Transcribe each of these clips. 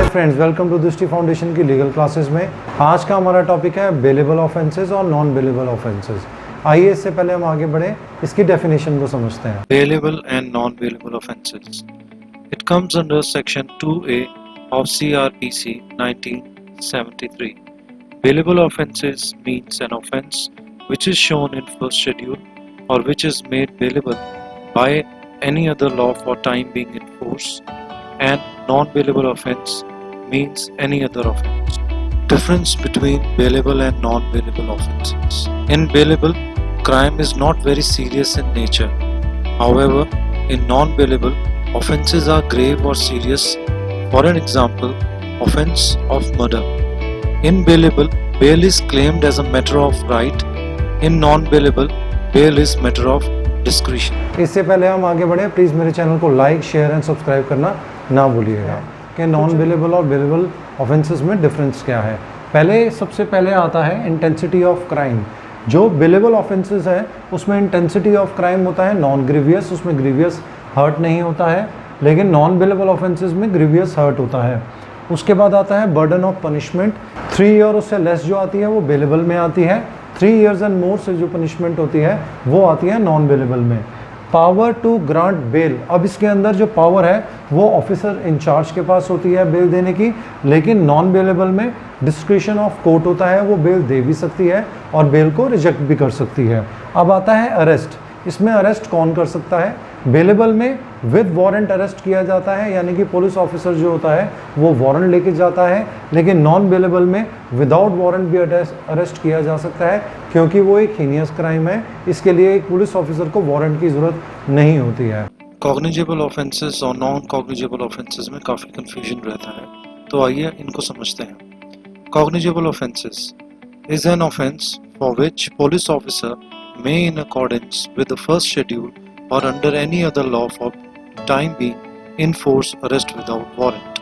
Friends, welcome to दृष्टि foundation की legal classes में। आज का हमारा टॉपिक है बेलेबल ऑफेंसेस और नॉन बेलेबल ऑफेंसेस। आइए इससे पहले हम आगे बढ़े, इसकी डेफिनेशन को समझते हैं। Bailable and non-bailable offences. It comes under Section 2A of CRPC 1973. Bailable offences means an offence which is shown in first schedule or which is made bailable by any other law for time being in force, and non-bailable offence means any other offence. Difference between bailable and non-bailable offences. In bailable, crime is not very serious in nature. However, in non-bailable, offences are grave or serious. For an example, offence of murder. In bailable, bail is claimed as a matter of right. In non-bailable, bail is matter of discretion. इससे पहले हम आगे बढ़े, please मेरे channel को like, share and subscribe करना ना भूलिएगा कि नॉन बेलेबल और बेलेबल ऑफेंसेस में डिफरेंस क्या है। सबसे पहले आता है इंटेंसिटी ऑफ क्राइम। जो बेलेबल ऑफेंसेस है उसमें इंटेंसिटी ऑफ क्राइम होता है नॉन ग्रीवियस, उसमें ग्रीवियस हर्ट नहीं होता है, लेकिन नॉन बेलेबल ऑफेंसेस में ग्रीवियस हर्ट होता है। उसके बाद आता है बर्डन ऑफ पनिशमेंट। 3 ईयर उससे लेस जो आती है वो बेलेबल में आती है। 3 इयर्स एंड मोर से जो पनिशमेंट होती है वो आती है नॉन बेलेबल में। पावर टू ग्रांट बेल, अब इसके अंदर जो पावर है वो ऑफिसर इंचार्ज के पास होती है बेल देने की, लेकिन नॉन बेलेबल में डिस्क्रिशन ऑफ कोर्ट होता है, वो बेल दे भी सकती है और बेल को रिजेक्ट भी कर सकती है। अब आता है अरेस्ट। इसमें अरेस्ट कौन कर सकता है? बेलेबल में विद वारंट अरेस्ट किया जाता है, यानी कि पुलिस ऑफिसर जो होता है वो वारंट लेके जाता है, लेकिन नॉन बेलेबल में विदाउट वारंट भी अरेस्ट किया जा सकता है, क्योंकि वो एक हीनियस क्राइम है। इसके लिए एक पुलिस ऑफिसर को वारंट की ज़रूरत नहीं होती है। कॉग्निजेबल ऑफेंसेस और नॉन कॉग्निजेबल ऑफेंसेस में काफ़ी कंफ्यूजन रहता है, तो आइए इनको समझते हैं। Cognizable offences is an offence for which police officer may in accordance with the first schedule or under any other law for time being enforce arrest without warrant.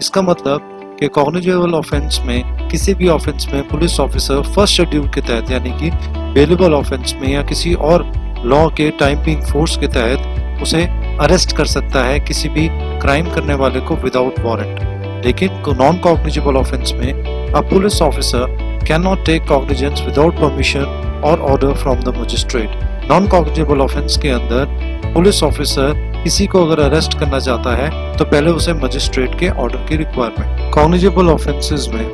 इसका मतलब कि कॉग्निजेबल ऑफेंस में किसी भी ऑफेंस में police officer first schedule के तहत, यानी कि बेलेबल ऑफेंस में या किसी और लॉ के टाइम बीइंग फोर्स के तहत उसे अरेस्ट कर सकता है किसी भी क्राइम करने वाले को विदाउट वारंट। लेकिन नॉन कॉग्निजेबल ऑफेंस में a police officer can not take cognizance without permission और order from the magistrate. Non cognizable offence के अंदर पुलिस ऑफिसर किसी को अगर अरेस्ट करना चाहता है तो पहले उसे मजिस्ट्रेट के ऑर्डर की रिक्वायरमेंट। कॉग्निजेबल ऑफेंसेस में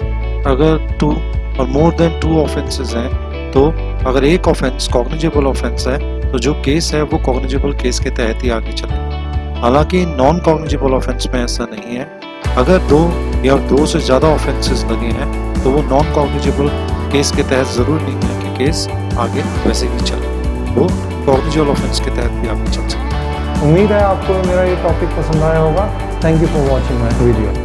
अगर 2 और मोर देन 2 ऑफेंसेस हैं, तो अगर एक ऑफेंस कॉग्निजेबल ऑफेंस है तो जो केस है वो कॉग्निजेबल केस के तहत ही आगे चलेगा। हालांकि नॉन कॉग्निजेबल ऑफेंस में ऐसा नहीं है। अगर 2 या 2 से ज़्यादा ऑफेंसेस लगे हैं तो वो नॉन कॉग्निजेबल केस के तहत ज़रूर नहीं है कि केस आगे वैसे ही चले, वो कॉग्निजेबल ऑफेंस के तहत भी आगे चल सकता है। उम्मीद है आपको मेरा ये टॉपिक पसंद आया होगा। Thank you for watching my video.